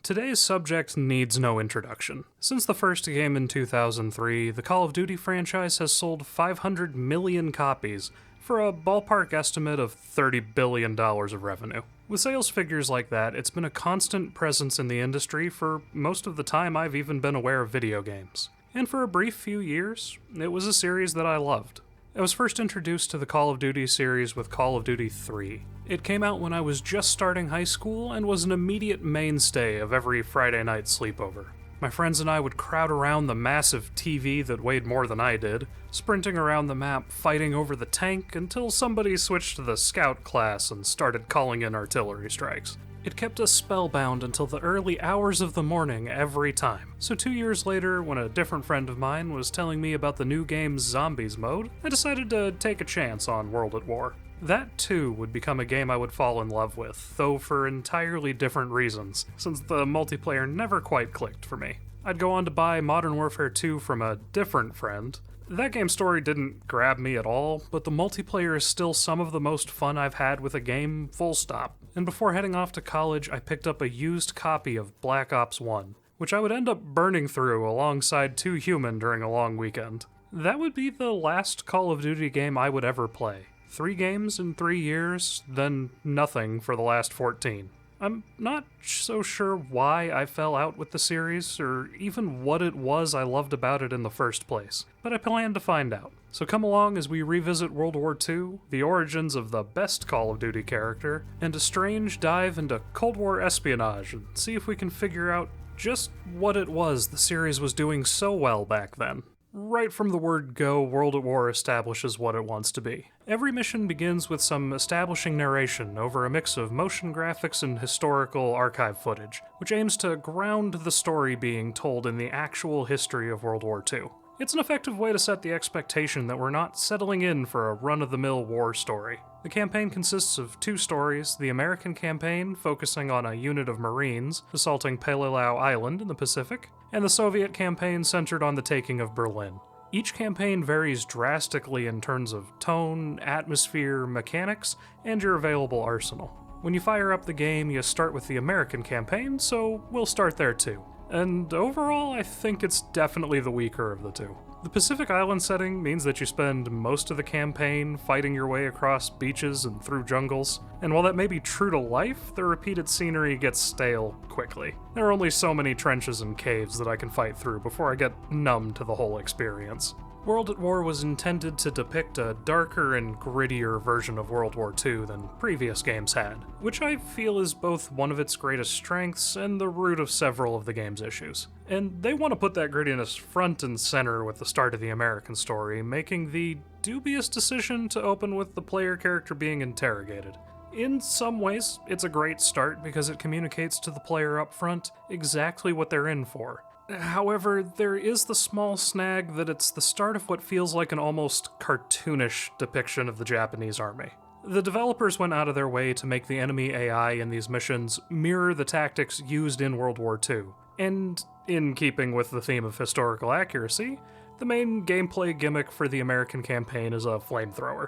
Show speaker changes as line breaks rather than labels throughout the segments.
Today's subject needs no introduction. Since the first game in 2003, the Call of Duty franchise has sold 500 million copies for a ballpark estimate of $30 billion of revenue. With sales figures like that, it's been a constant presence in the industry for most of the time I've even been aware of video games. And for a brief few years, it was a series that I loved. I was first introduced to the Call of Duty series with Call of Duty 3. It came out when I was just starting high school and was an immediate mainstay of every Friday night sleepover. My friends and I would crowd around the massive TV that weighed more than I did, sprinting around the map fighting over the tank until somebody switched to the scout class and started calling in artillery strikes. It kept us spellbound until the early hours of the morning every time. So 2 years later, when a different friend of mine was telling me about the new game's Zombies mode, I decided to take a chance on World at War. That too would become a game I would fall in love with, though for entirely different reasons, since the multiplayer never quite clicked for me. I'd go on to buy Modern Warfare 2 from a different friend. That game's story didn't grab me at all, but the multiplayer is still some of the most fun I've had with a game, full stop. And before heading off to college, I picked up a used copy of Black Ops 1, which I would end up burning through alongside 2 Human during a long weekend. That would be the last Call of Duty game I would ever play. 3 games in 3 years, then nothing for the last 14. I'm not so sure why I fell out with the series, or even what it was I loved about it in the first place, but I plan to find out. So come along as we revisit World War II, the origins of the best Call of Duty character, and a strange dive into Cold War espionage, and see if we can figure out just what it was the series was doing so well back then. Right from the word go, World at War establishes what it wants to be. Every mission begins with some establishing narration over a mix of motion graphics and historical archive footage, which aims to ground the story being told in the actual history of World War II. It's an effective way to set the expectation that we're not settling in for a run-of-the-mill war story. The campaign consists of 2 stories, the American campaign, focusing on a unit of Marines assaulting Peleliu Island in the Pacific, and the Soviet campaign centered on the taking of Berlin. Each campaign varies drastically in terms of tone, atmosphere, mechanics, and your available arsenal. When you fire up the game, you start with the American campaign, so we'll start there too. And overall, I think it's definitely the weaker of the 2. The Pacific Island setting means that you spend most of the campaign fighting your way across beaches and through jungles, and while that may be true to life, the repeated scenery gets stale quickly. There are only so many trenches and caves that I can fight through before I get numb to the whole experience. World at War was intended to depict a darker and grittier version of World War II than previous games had, which I feel is both one of its greatest strengths and the root of several of the game's issues. And they want to put that grittiness front and center with the start of the American story, making the dubious decision to open with the player character being interrogated. In some ways, it's a great start because it communicates to the player up front exactly what they're in for. However, there is the small snag that it's the start of what feels like an almost cartoonish depiction of the Japanese army. The developers went out of their way to make the enemy AI in these missions mirror the tactics used in World War II. And, in keeping with the theme of historical accuracy, the main gameplay gimmick for the American campaign is a flamethrower.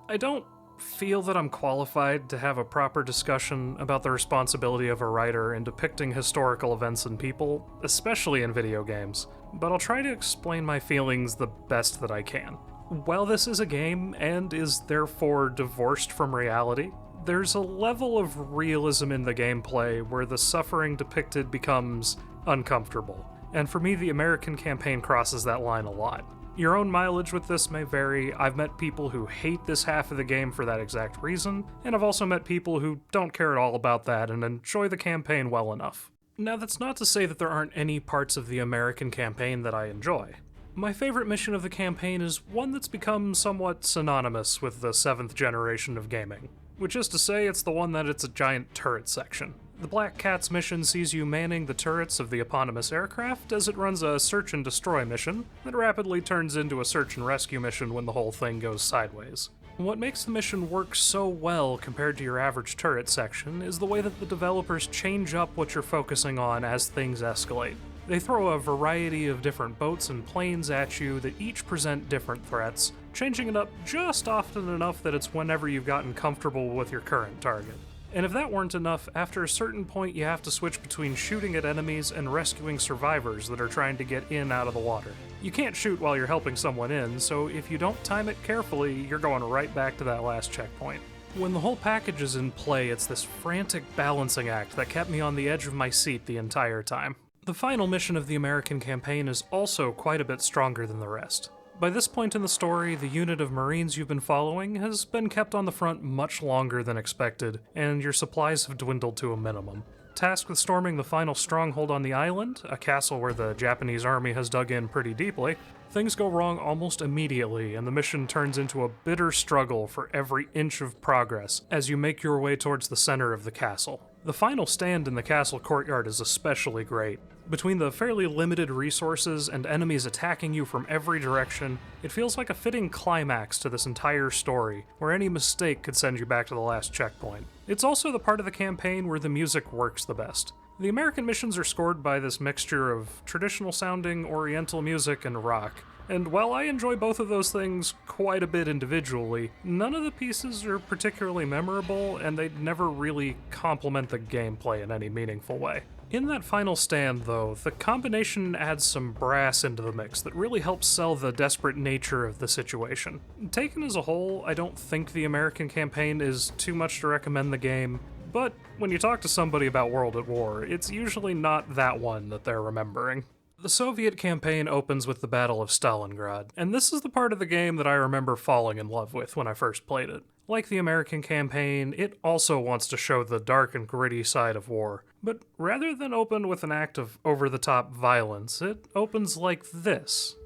I don't feel that I'm qualified to have a proper discussion about the responsibility of a writer in depicting historical events and people, especially in video games, but I'll try to explain my feelings the best that I can. While this is a game and is therefore divorced from reality, there's a level of realism in the gameplay where the suffering depicted becomes uncomfortable, and for me the American campaign crosses that line a lot. Your own mileage with this may vary. I've met people who hate this half of the game for that exact reason, and I've also met people who don't care at all about that and enjoy the campaign well enough. Now, that's not to say that there aren't any parts of the American campaign that I enjoy. My favorite mission of the campaign is one that's become somewhat synonymous with the 7th generation of gaming, which is to say it's the one that it's a giant turret section. The Black Cat's mission sees you manning the turrets of the eponymous aircraft as it runs a search and destroy mission that rapidly turns into a search and rescue mission when the whole thing goes sideways. What makes the mission work so well compared to your average turret section is the way that the developers change up what you're focusing on as things escalate. They throw a variety of different boats and planes at you that each present different threats, changing it up just often enough that it's whenever you've gotten comfortable with your current target. And if that weren't enough, after a certain point you have to switch between shooting at enemies and rescuing survivors that are trying to get in out of the water. You can't shoot while you're helping someone in, so if you don't time it carefully, you're going right back to that last checkpoint. When the whole package is in play, it's this frantic balancing act that kept me on the edge of my seat the entire time. The final mission of the American campaign is also quite a bit stronger than the rest. By this point in the story, the unit of Marines you've been following has been kept on the front much longer than expected, and your supplies have dwindled to a minimum. Tasked with storming the final stronghold on the island, a castle where the Japanese army has dug in pretty deeply, things go wrong almost immediately, and the mission turns into a bitter struggle for every inch of progress as you make your way towards the center of the castle. The final stand in the castle courtyard is especially great. Between the fairly limited resources and enemies attacking you from every direction, it feels like a fitting climax to this entire story, where any mistake could send you back to the last checkpoint. It's also the part of the campaign where the music works the best. The American missions are scored by this mixture of traditional-sounding Oriental music and rock, and while I enjoy both of those things quite a bit individually, none of the pieces are particularly memorable, and they never really complement the gameplay in any meaningful way. In that final stand, though, the combination adds some brass into the mix that really helps sell the desperate nature of the situation. Taken as a whole, I don't think the American campaign is too much to recommend the game, but when you talk to somebody about World at War, it's usually not that one that they're remembering. The Soviet campaign opens with the Battle of Stalingrad, and this is the part of the game that I remember falling in love with when I first played it. Like the American campaign, it also wants to show the dark and gritty side of war, but rather than open with an act of over-the-top violence, it opens like this.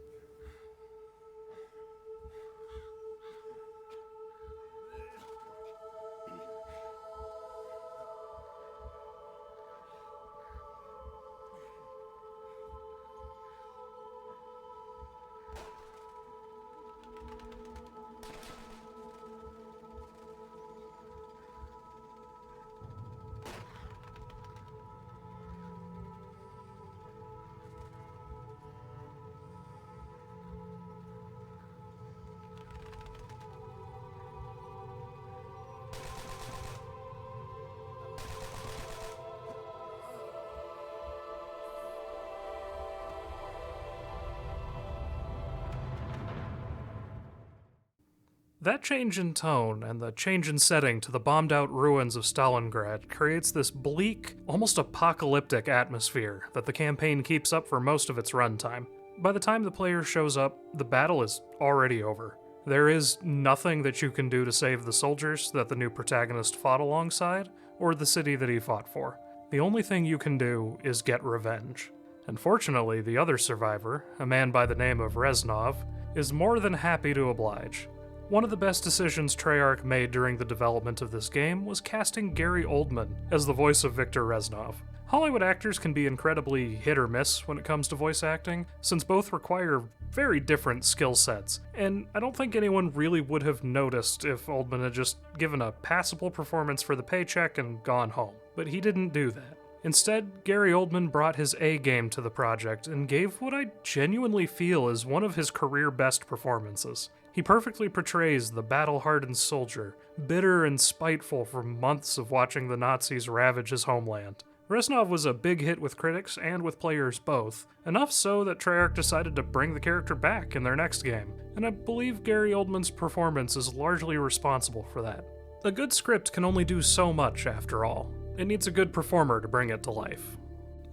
That change in tone and the change in setting to the bombed-out ruins of Stalingrad creates this bleak, almost apocalyptic atmosphere that the campaign keeps up for most of its runtime. By the time the player shows up, the battle is already over. There is nothing that you can do to save the soldiers that the new protagonist fought alongside, or the city that he fought for. The only thing you can do is get revenge. Unfortunately, the other survivor, a man by the name of Reznov, is more than happy to oblige. One of the best decisions Treyarch made during the development of this game was casting Gary Oldman as the voice of Viktor Reznov. Hollywood actors can be incredibly hit or miss when it comes to voice acting, since both require very different skill sets, and I don't think anyone really would have noticed if Oldman had just given a passable performance for the paycheck and gone home. But he didn't do that. Instead, Gary Oldman brought his A-game to the project and gave what I genuinely feel is one of his career best performances. He perfectly portrays the battle-hardened soldier, bitter and spiteful from months of watching the Nazis ravage his homeland. Reznov was a big hit with critics and with players both, enough so that Treyarch decided to bring the character back in their next game, and I believe Gary Oldman's performance is largely responsible for that. A good script can only do so much, after all. It needs a good performer to bring it to life.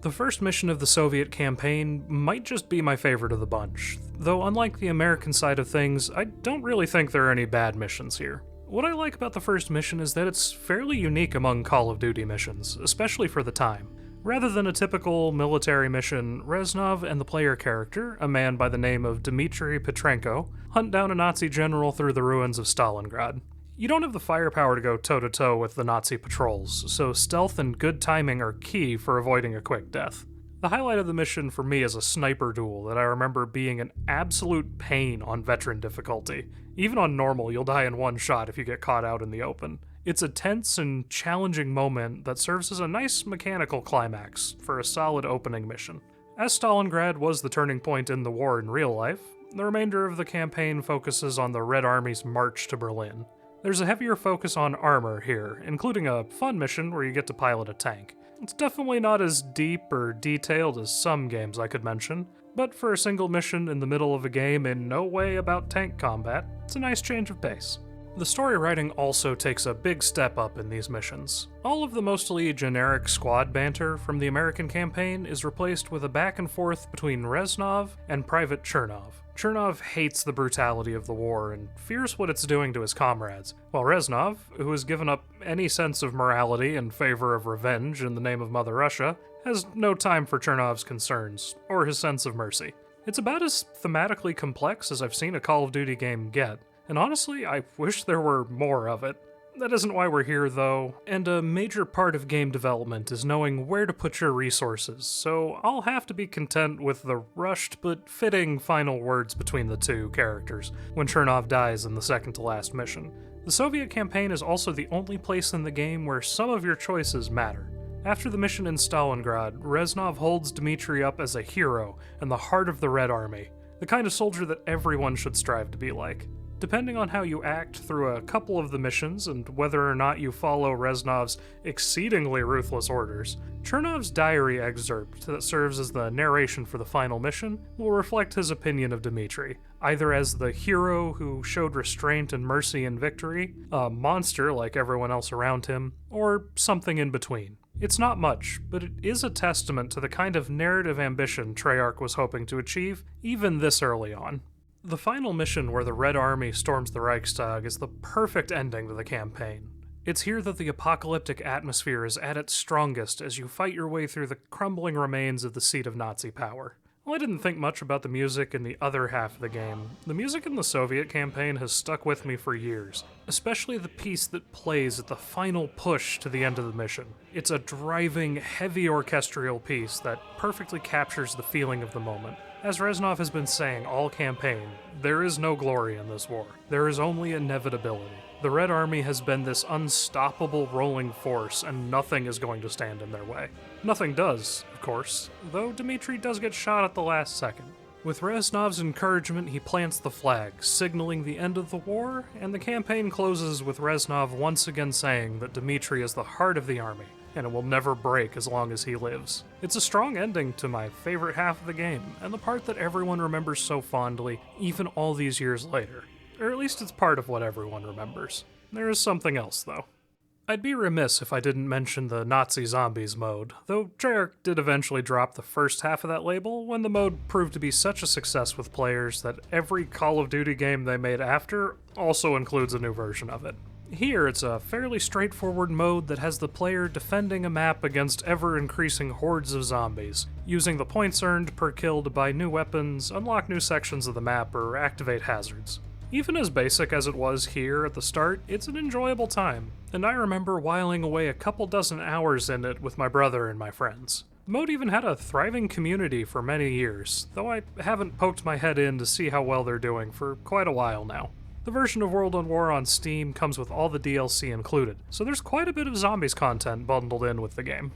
The first mission of the Soviet campaign might just be my favorite of the bunch, though unlike the American side of things, I don't really think there are any bad missions here. What I like about the first mission is that it's fairly unique among Call of Duty missions, especially for the time. Rather than a typical military mission, Reznov and the player character, a man by the name of Dmitry Petrenko, hunt down a Nazi general through the ruins of Stalingrad. You don't have the firepower to go toe-to-toe with the Nazi patrols, so stealth and good timing are key for avoiding a quick death. The highlight of the mission for me is a sniper duel that I remember being an absolute pain on veteran difficulty. Even on normal, you'll die in one shot if you get caught out in the open. It's a tense and challenging moment that serves as a nice mechanical climax for a solid opening mission. As Stalingrad was the turning point in the war in real life, the remainder of the campaign focuses on the Red Army's march to Berlin. There's a heavier focus on armor here, including a fun mission where you get to pilot a tank. It's definitely not as deep or detailed as some games I could mention, but for a single mission in the middle of a game in no way about tank combat, it's a nice change of pace. The story writing also takes a big step up in these missions. All of the mostly generic squad banter from the American campaign is replaced with a back and forth between Reznov and Private Chernov. Chernov hates the brutality of the war and fears what it's doing to his comrades, while Reznov, who has given up any sense of morality in favor of revenge in the name of Mother Russia, has no time for Chernov's concerns, or his sense of mercy. It's about as thematically complex as I've seen a Call of Duty game get, and honestly, I wish there were more of it. That isn't why we're here, though, and a major part of game development is knowing where to put your resources, so I'll have to be content with the rushed but fitting final words between the two characters when Chernov dies in the second-to-last mission. The Soviet campaign is also the only place in the game where some of your choices matter. After the mission in Stalingrad, Reznov holds Dmitry up as a hero in the heart of the Red Army, the kind of soldier that everyone should strive to be like. Depending on how you act through a couple of the missions and whether or not you follow Reznov's exceedingly ruthless orders, Chernov's diary excerpt that serves as the narration for the final mission will reflect his opinion of Dmitry, either as the hero who showed restraint and mercy in victory, a monster like everyone else around him, or something in between. It's not much, but it is a testament to the kind of narrative ambition Treyarch was hoping to achieve even this early on. The final mission where the Red Army storms the Reichstag is the perfect ending to the campaign. It's here that the apocalyptic atmosphere is at its strongest as you fight your way through the crumbling remains of the seat of Nazi power. While I didn't think much about the music in the other half of the game, the music in the Soviet campaign has stuck with me for years, especially the piece that plays at the final push to the end of the mission. It's a driving, heavy orchestral piece that perfectly captures the feeling of the moment. As Reznov has been saying all campaign, there is no glory in this war. There is only inevitability. The Red Army has been this unstoppable rolling force, and nothing is going to stand in their way. Nothing does, of course, though Dmitry does get shot at the last second. With Reznov's encouragement, he plants the flag, signaling the end of the war, and the campaign closes with Reznov once again saying that Dmitry is the heart of the army, and it will never break as long as he lives. It's a strong ending to my favorite half of the game, and the part that everyone remembers so fondly, even all these years later. Or at least it's part of what everyone remembers. There is something else, though. I'd be remiss if I didn't mention the Nazi Zombies mode, though Treyarch did eventually drop the first half of that label when the mode proved to be such a success with players that every Call of Duty game they made after also includes a new version of it. Here, it's a fairly straightforward mode that has the player defending a map against ever-increasing hordes of zombies, using the points earned per kill to buy new weapons, unlock new sections of the map, or activate hazards. Even as basic as it was here at the start, it's an enjoyable time, and I remember whiling away a couple dozen hours in it with my brother and my friends. The mode even had a thriving community for many years, though I haven't poked my head in to see how well they're doing for quite a while now. The version of World at War on Steam comes with all the DLC included, so there's quite a bit of zombies content bundled in with the game.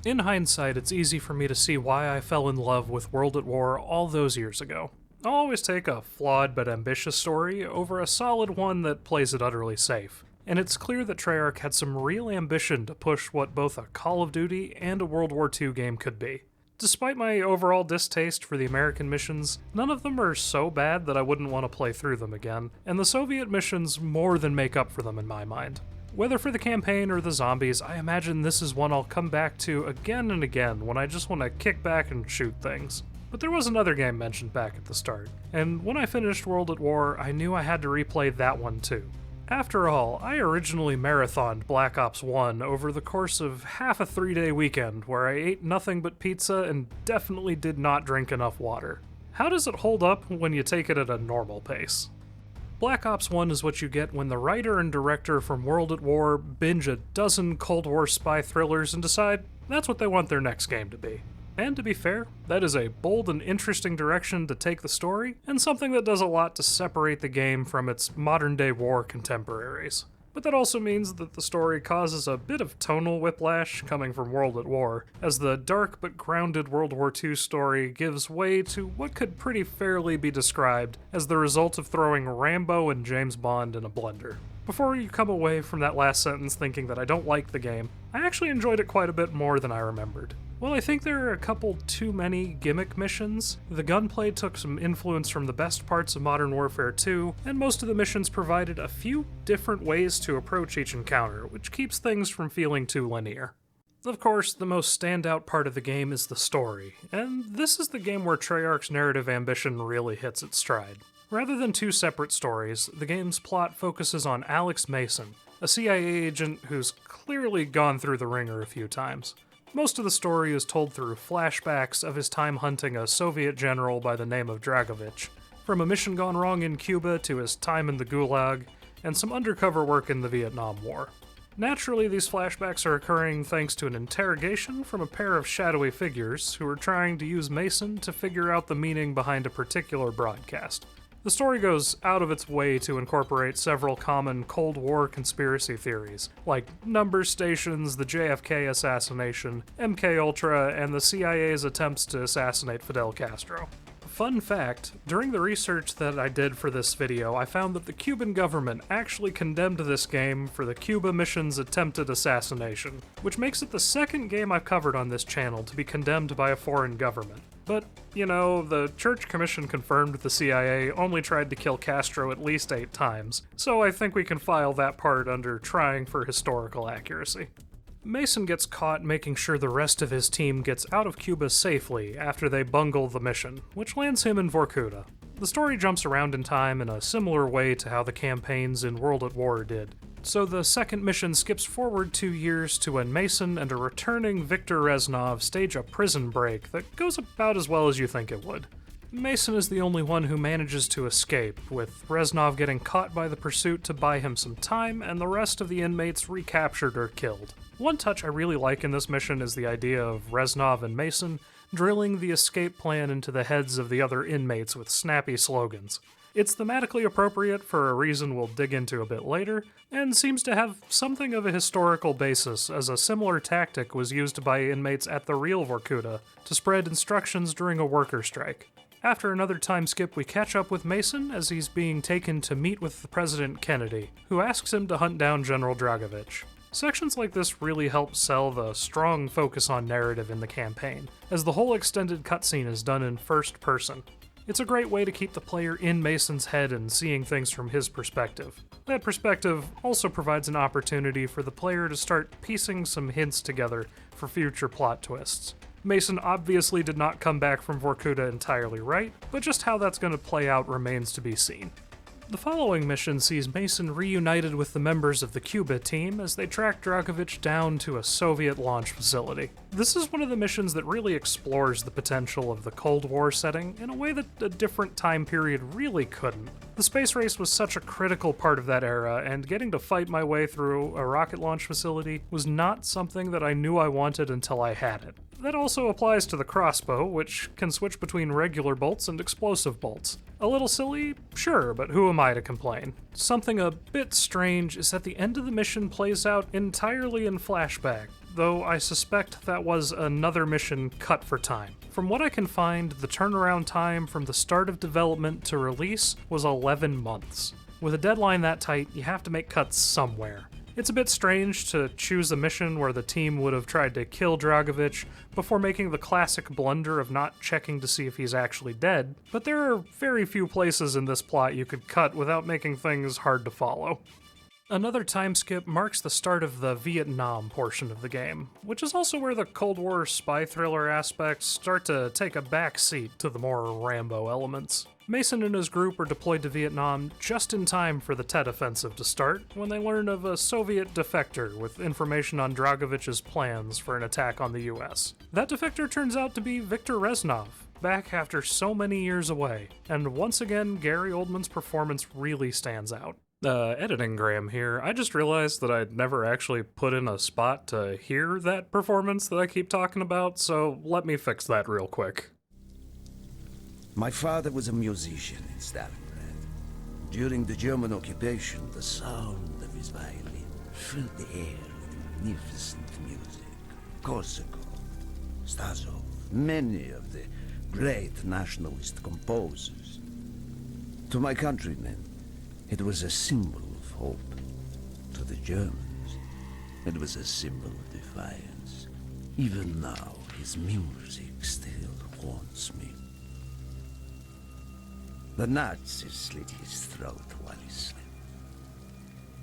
In hindsight, it's easy for me to see why I fell in love with World at War all those years ago. I'll always take a flawed but ambitious story over a solid one that plays it utterly safe, and it's clear that Treyarch had some real ambition to push what both a Call of Duty and a World War II game could be. Despite my overall distaste for the American missions, none of them are so bad that I wouldn't want to play through them again, and the Soviet missions more than make up for them in my mind. Whether for the campaign or the zombies, I imagine this is one I'll come back to again and again when I just want to kick back and shoot things. But there was another game mentioned back at the start, and when I finished World at War, I knew I had to replay that one too. After all, I originally marathoned Black Ops 1 over the course of half a 3-day weekend where I ate nothing but pizza and definitely did not drink enough water. How does it hold up when you take it at a normal pace? Black Ops 1 is what you get when the writer and director from World at War binge a dozen Cold War spy thrillers and decide that's what they want their next game to be. And to be fair, that is a bold and interesting direction to take the story, and something that does a lot to separate the game from its modern-day war contemporaries. But that also means that the story causes a bit of tonal whiplash coming from World at War, as the dark but grounded World War II story gives way to what could pretty fairly be described as the result of throwing Rambo and James Bond in a blender. Before you come away from that last sentence thinking that I don't like the game, I actually enjoyed it quite a bit more than I remembered. While I think there are a couple too many gimmick missions, the gunplay took some influence from the best parts of Modern Warfare 2, and most of the missions provided a few different ways to approach each encounter, which keeps things from feeling too linear. Of course, the most standout part of the game is the story, and this is the game where Treyarch's narrative ambition really hits its stride. Rather than two separate stories, the game's plot focuses on Alex Mason, a CIA agent who's clearly gone through the ringer a few times. Most of the story is told through flashbacks of his time hunting a Soviet general by the name of Dragovich, from a mission gone wrong in Cuba to his time in the Gulag, and some undercover work in the Vietnam War. Naturally, these flashbacks are occurring thanks to an interrogation from a pair of shadowy figures who are trying to use Mason to figure out the meaning behind a particular broadcast. The story goes out of its way to incorporate several common Cold War conspiracy theories, like number stations, the JFK assassination, MKUltra, and the CIA's attempts to assassinate Fidel Castro. Fun fact, during the research that I did for this video, I found that the Cuban government actually condemned this game for the Cuba mission's attempted assassination, which makes it the second game I've covered on this channel to be condemned by a foreign government. But, you know, the Church Commission confirmed the CIA only tried to kill Castro at least 8 times, so I think we can file that part under trying for historical accuracy. Mason gets caught making sure the rest of his team gets out of Cuba safely after they bungle the mission, which lands him in Vorkuta. The story jumps around in time in a similar way to how the campaigns in World at War did. So the second mission skips forward 2 years to when Mason and a returning Viktor Reznov stage a prison break that goes about as well as you think it would. Mason is the only one who manages to escape, with Reznov getting caught by the pursuit to buy him some time, and the rest of the inmates recaptured or killed. One touch I really like in this mission is the idea of Reznov and Mason drilling the escape plan into the heads of the other inmates with snappy slogans. It's thematically appropriate for a reason we'll dig into a bit later, and seems to have something of a historical basis, as a similar tactic was used by inmates at the real Vorkuta to spread instructions during a worker strike. After another time skip, we catch up with Mason as he's being taken to meet with President Kennedy, who asks him to hunt down General Dragovich. Sections like this really help sell the strong focus on narrative in the campaign, as the whole extended cutscene is done in first person. It's a great way to keep the player in Mason's head and seeing things from his perspective. That perspective also provides an opportunity for the player to start piecing some hints together for future plot twists. Mason obviously did not come back from Vorkuta entirely right, but just how that's going to play out remains to be seen. The following mission sees Mason reunited with the members of the Cuba team as they track Dragovich down to a Soviet launch facility. This is one of the missions that really explores the potential of the Cold War setting in a way that a different time period really couldn't. The space race was such a critical part of that era, and getting to fight my way through a rocket launch facility was not something that I knew I wanted until I had it. That also applies to the crossbow, which can switch between regular bolts and explosive bolts. A little silly? Sure, but who am I to complain? Something a bit strange is that the end of the mission plays out entirely in flashback, though I suspect that was another mission cut for time. From what I can find, the turnaround time from the start of development to release was 11 months. With a deadline that tight, you have to make cuts somewhere. It's a bit strange to choose a mission where the team would have tried to kill Dragovich before making the classic blunder of not checking to see if he's actually dead, but there are very few places in this plot you could cut without making things hard to follow. Another time skip marks the start of the Vietnam portion of the game, which is also where the Cold War spy thriller aspects start to take a back seat to the more Rambo elements. Mason and his group are deployed to Vietnam just in time for the Tet Offensive to start, when they learn of a Soviet defector with information on Dragovich's plans for an attack on the US. That defector turns out to be Viktor Reznov, back after so many years away, and once again, Gary Oldman's performance really stands out. Editing Graham here, I just realized that I'd never actually put in a spot to hear that performance that I keep talking about, so let me fix that real quick.
My father was a musician in Stalingrad. During the German occupation, the sound of his violin filled the air with magnificent music. Korsakov, Stasov, many of the great nationalist composers. To my countrymen, it was a symbol of hope. to the Germans. It was a symbol of defiance. Even now, his music still haunts me. The Nazis slit his throat while he slept.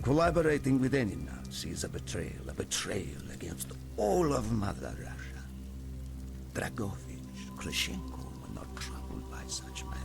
Collaborating with any Nazi is a betrayal against all of Mother Russia. Dragovich, Krashenko were not troubled by such matters.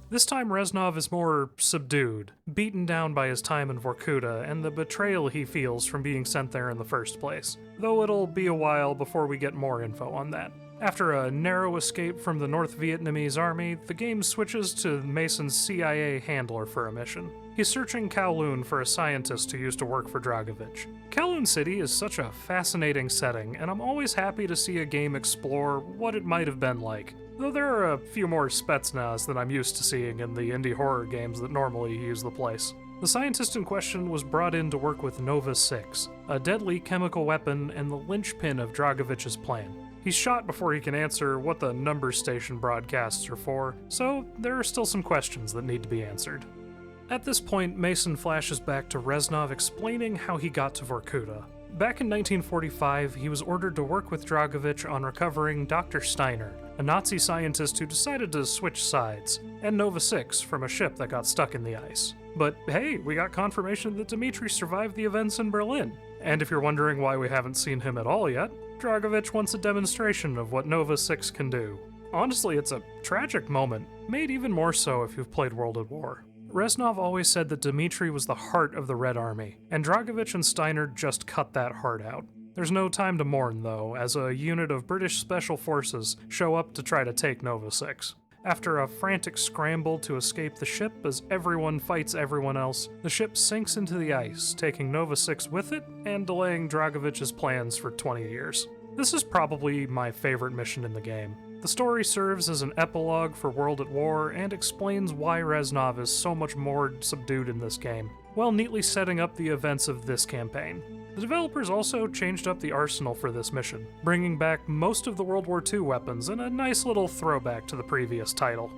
This time Reznov is more subdued, beaten down by his time in Vorkuta and the betrayal he feels from being sent there in the first place, though it'll be a while before we get more info on that. After a narrow escape from the North Vietnamese army, the game switches to Mason's CIA handler for a mission. He's searching Kowloon for a scientist who used to work for Dragovich. Kowloon City is such a fascinating setting, and I'm always happy to see a game explore what it might have been like, though there are a few more Spetsnaz than I'm used to seeing in the indie horror games that normally use the place. The scientist in question was brought in to work with Nova 6, a deadly chemical weapon and the linchpin of Dragovich's plan. He's shot before he can answer what the number station broadcasts are for, so there are still some questions that need to be answered. At this point, Mason flashes back to Reznov explaining how he got to Vorkuta. Back in 1945, he was ordered to work with Dragovich on recovering Dr. Steiner, a Nazi scientist who decided to switch sides, and Nova 6 from a ship that got stuck in the ice. But hey, we got confirmation that Dmitri survived the events in Berlin. And if you're wondering why we haven't seen him at all yet, Dragovich wants a demonstration of what Nova 6 can do. Honestly, it's a tragic moment, made even more so if you've played World at War. Reznov always said that Dmitri was the heart of the Red Army, and Dragovich and Steiner just cut that heart out. There's no time to mourn, though, as a unit of British Special Forces show up to try to take Nova 6. After a frantic scramble to escape the ship as everyone fights everyone else, the ship sinks into the ice, taking Nova 6 with it and delaying Dragovich's plans for 20 years. This is probably my favorite mission in the game. The story serves as an epilogue for World at War and explains why Reznov is so much more subdued in this game, while neatly setting up the events of this campaign. The developers also changed up the arsenal for this mission, bringing back most of the World War II weapons and a nice little throwback to the previous title.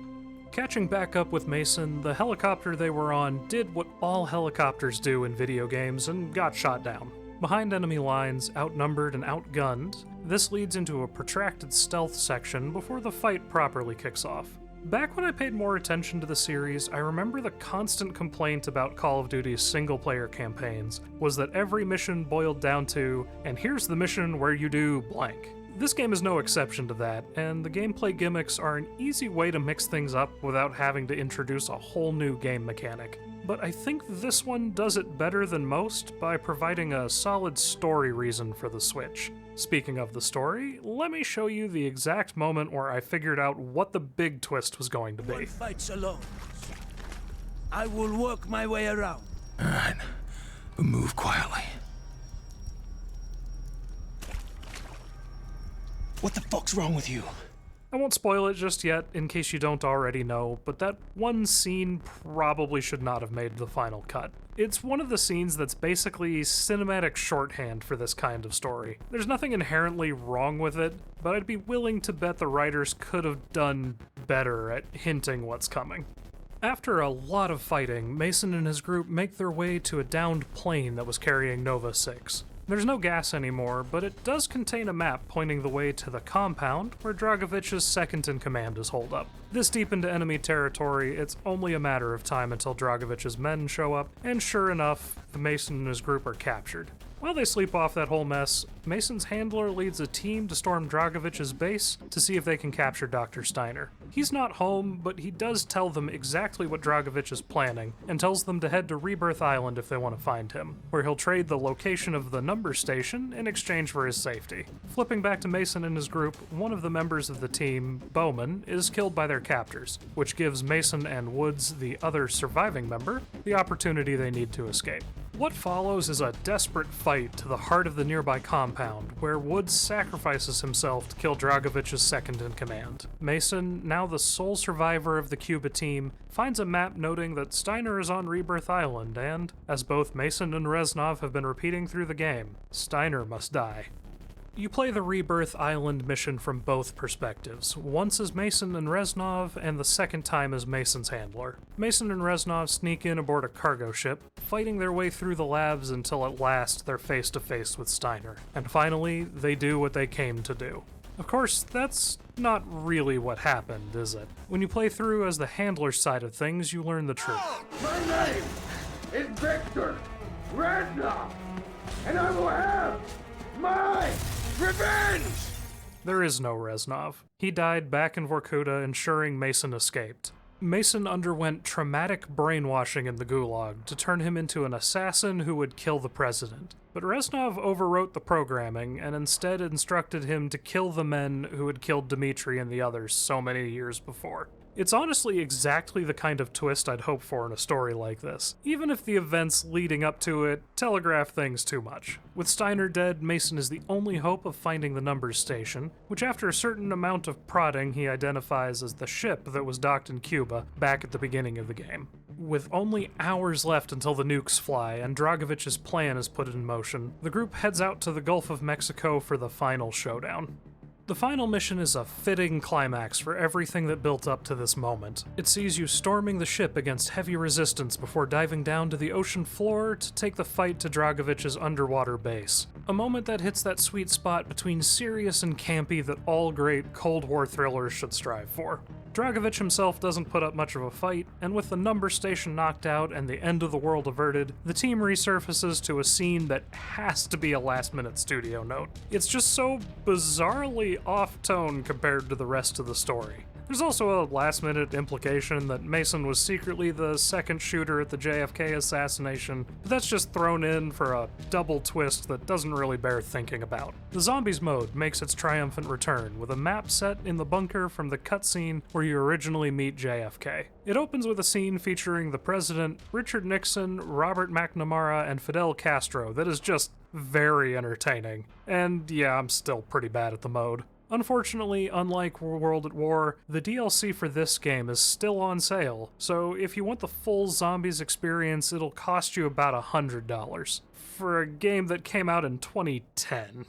Catching back up with Mason, the helicopter they were on did what all helicopters do in video games and got shot down. Behind enemy lines, outnumbered and outgunned, this leads into a protracted stealth section before the fight properly kicks off. Back when I paid more attention to the series, I remember the constant complaint about Call of Duty's single-player campaigns was that every mission boiled down to, and here's the mission where you do blank. This game is no exception to that, and the gameplay gimmicks are an easy way to mix things up without having to introduce a whole new game mechanic. But I think this one does it better than most by providing a solid story reason for the switch. Speaking of the story, let me show you the exact moment where I figured out what the big twist was going to be.
One fights alone. I will work my way around.
Alright, we'll move quietly. What the fuck's wrong with you?
I won't spoil it just yet, in case you don't already know, but that one scene probably should not have made the final cut. It's one of the scenes that's basically cinematic shorthand for this kind of story. There's nothing inherently wrong with it, but I'd be willing to bet the writers could have done better at hinting what's coming. After a lot of fighting, Mason and his group make their way to a downed plane that was carrying Nova 6. There's no gas anymore, but it does contain a map pointing the way to the compound where Dragovich's second-in-command is holed up. This deep into enemy territory, it's only a matter of time until Dragovich's men show up, and sure enough, Mason and his group are captured. While they sleep off that whole mess, Mason's handler leads a team to storm Dragovich's base to see if they can capture Dr. Steiner. He's not home, but he does tell them exactly what Dragovich is planning, and tells them to head to Rebirth Island if they want to find him, where he'll trade the location of the number station in exchange for his safety. Flipping back to Mason and his group, one of the members of the team, Bowman, is killed by their captors, which gives Mason and Woods, the other surviving member, the opportunity they need to escape. What follows is a desperate fight to the heart of the nearby compound, where Woods sacrifices himself to kill Dragovich's second-in-command. Mason, now the sole survivor of the Cuba team, finds a map noting that Steiner is on Rebirth Island, and, as both Mason and Reznov have been repeating through the game, Steiner must die. You play the Rebirth Island mission from both perspectives, once as Mason and Reznov, and the second time as Mason's handler. Mason and Reznov sneak in aboard a cargo ship, fighting their way through the labs until at last they're face to face with Steiner. And finally, they do what they came to do. Of course, that's not really what happened, is it? When you play through as the handler side of things, you learn the truth.
My name is Victor Reznov, and I will have my revenge!
There is no Reznov. He died back in Vorkuta, ensuring Mason escaped. Mason underwent traumatic brainwashing in the Gulag to turn him into an assassin who would kill the president. But Reznov overwrote the programming and instead instructed him to kill the men who had killed Dmitri and the others so many years before. It's honestly exactly the kind of twist I'd hope for in a story like this, even if the events leading up to it telegraph things too much. With Steiner dead, Mason is the only hope of finding the numbers station, which after a certain amount of prodding he identifies as the ship that was docked in Cuba back at the beginning of the game. With only hours left until the nukes fly and Dragovich's plan is put in motion, the group heads out to the Gulf of Mexico for the final showdown. The final mission is a fitting climax for everything that built up to this moment. It sees you storming the ship against heavy resistance before diving down to the ocean floor to take the fight to Dragovich's underwater base. A moment that hits that sweet spot between serious and campy that all great Cold War thrillers should strive for. Dragovich himself doesn't put up much of a fight, and with the number station knocked out and the end of the world averted, the team resurfaces to a scene that has to be a last-minute studio note. It's just so bizarrely off-tone compared to the rest of the story. There's also a last-minute implication that Mason was secretly the second shooter at the JFK assassination, but that's just thrown in for a double twist that doesn't really bear thinking about. The Zombies mode makes its triumphant return, with a map set in the bunker from the cutscene where you originally meet JFK. It opens with a scene featuring the President, Richard Nixon, Robert McNamara, and Fidel Castro that is just very entertaining. And yeah, I'm still pretty bad at the mode. Unfortunately, unlike World at War, the DLC for this game is still on sale, so if you want the full Zombies experience, it'll cost you about $100 for a game that came out in 2010.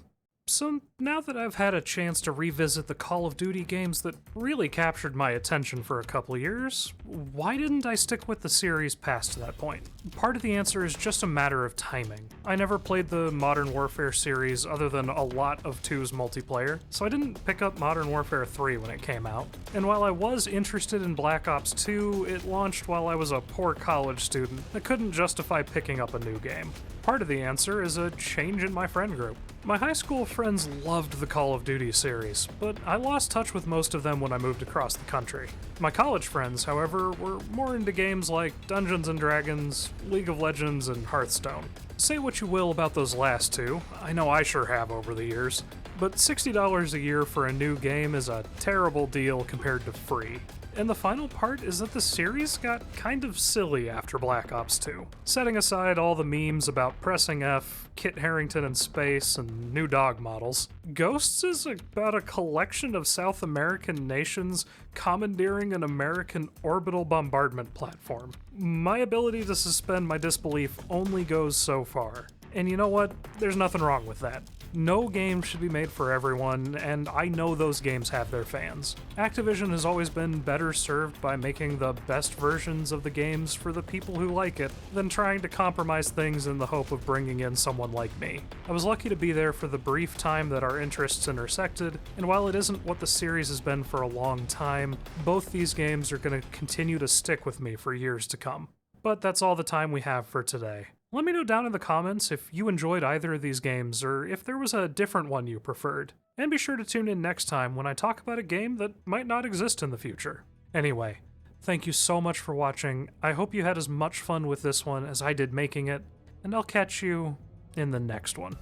So now that I've had a chance to revisit the Call of Duty games that really captured my attention for a couple years, why didn't I stick with the series past that point? Part of the answer is just a matter of timing. I never played the Modern Warfare series other than a lot of 2's multiplayer, so I didn't pick up Modern Warfare 3 when it came out. And while I was interested in Black Ops 2, it launched while I was a poor college student that couldn't justify picking up a new game. Part of the answer is a change in my friend group. My high school friends loved the Call of Duty series, but I lost touch with most of them when I moved across the country. My college friends, however, were more into games like Dungeons & Dragons, League of Legends, and Hearthstone. Say what you will about those last two, I know I sure have over the years, but $60 a year for a new game is a terrible deal compared to free. And the final part is that the series got kind of silly after Black Ops 2. Setting aside all the memes about pressing F, Kit Harington in space, and new dog models, Ghosts is about a collection of South American nations commandeering an American orbital bombardment platform. My ability to suspend my disbelief only goes so far. And you know what? There's nothing wrong with that. No game should be made for everyone, and I know those games have their fans. Activision has always been better served by making the best versions of the games for the people who like it, than trying to compromise things in the hope of bringing in someone like me. I was lucky to be there for the brief time that our interests intersected, and while it isn't what the series has been for a long time, both these games are going to continue to stick with me for years to come. But that's all the time we have for today. Let me know down in the comments if you enjoyed either of these games, or if there was a different one you preferred. And be sure to tune in next time when I talk about a game that might not exist in the future. Anyway, thank you so much for watching. I hope you had as much fun with this one as I did making it, and I'll catch you in the next one.